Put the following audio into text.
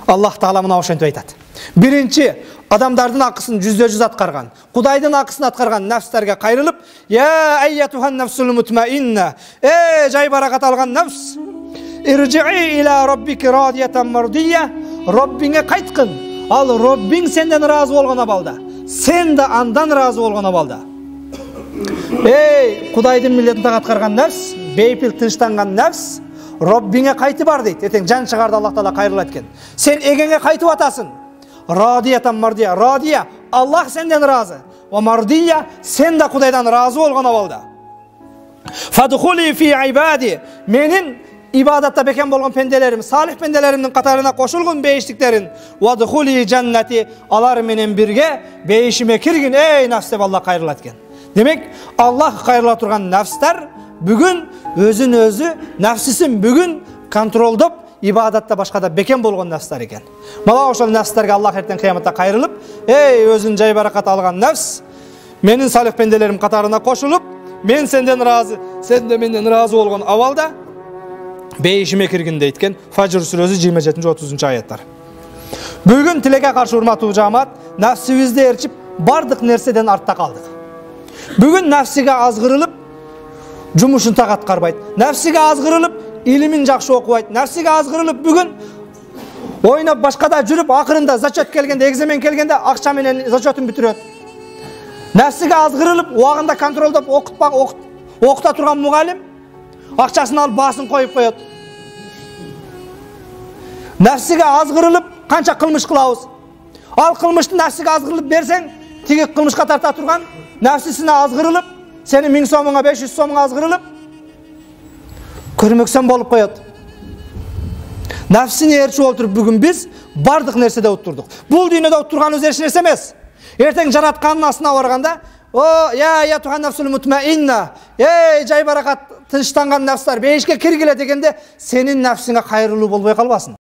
Аллах Таала мына ошентип айтат. Биринчи, адамдардын акысын жүздөжүз аткарган, Кудайдын акысын аткарган нафстерге кайрылып, я айятухан нафсул мутмаинна, жай баракат алган нафс, иржи'i ila rabbiki radiyatan mardiyya, Роббиңе кайткын. Ал Роббиң сенден разы болгон абалда, сен да андан разы болгон абалда. Кудайдын милдетин аткарган нафс, бейпил тынчтанган нафс, Роббиңе кайты бар дейт. Этең жан чыгарды Аллах Таала кайрылат экен. Сен эгеңе кайтып атасың. Радиятан мардия. Радия, Аллах сенден разы. Ва мардия, сен да Кудайдан разы болгон абалда. Фадхули фи ибади. Менин ибадатта бекен болгон пенделерим, салих пенделеримдин катарына кошулгун бейиштиктерин. Вадхули жаннати. Алар менен бирге бейишиме киргин. Нафс деп Аллах кайрылат экен. Демек, Аллах кайрыла турган нафстар бүгүн өзүн өзү, нафсисин бүгүн контролдоп, ибадатта башкада бекен болгон нафстар экен. Мала ошол нафстерге Аллах эртең кыяматта кайрылып, өзүн жай баракат алган нафс, менин салих пенделерим катарына кошулуп, мен сенден разы, сен де менден разы болгон абалда бейишиме киргин дейткен Фажр сүрөсү 27-30 аяттар. Бүгүн тилекке каршы урматтуу жамаат, нафсибизди ээрчип, бардык нерседен артта калдык. Бүгүн нафсиге азгырылып, жумушун так аткарбайт. Нафсиге азгырылып, илимин жакшы окубайт. Нафсиге азгырылып, бүгүн ойноп башкада жүрүп, акырында зачет келгенде, экзамен келгенде акча менен зачетин бүтүрөт. Нафсиге азгырылып, убагында контролдоп окута турган мугалим акчасын алып баасын коюп коет. Нафсиге азгырылып, канча кылмыш кылабыз. Ал кылмышты нафсиге азгырылып берсең, тиги кылмышка тарта турган нафсисине азгырылып, сени 1000 сомуңа 500 сомуңа азгырылып, көрмөксөн болуп коет. Нафсини ээрчип отуруп бүгүн биз бардык нерседе уттурдук. Бул дүйнөдө уттурганыбыз эч нерсе эмес. Эртең жараткандын астына барганда, я аятухан нафсул мутмаинна, жай баракат тынчтанган нафстар бейишке киргиле дегенде, сенин нафсиңе кайрылуу болбой калбасын.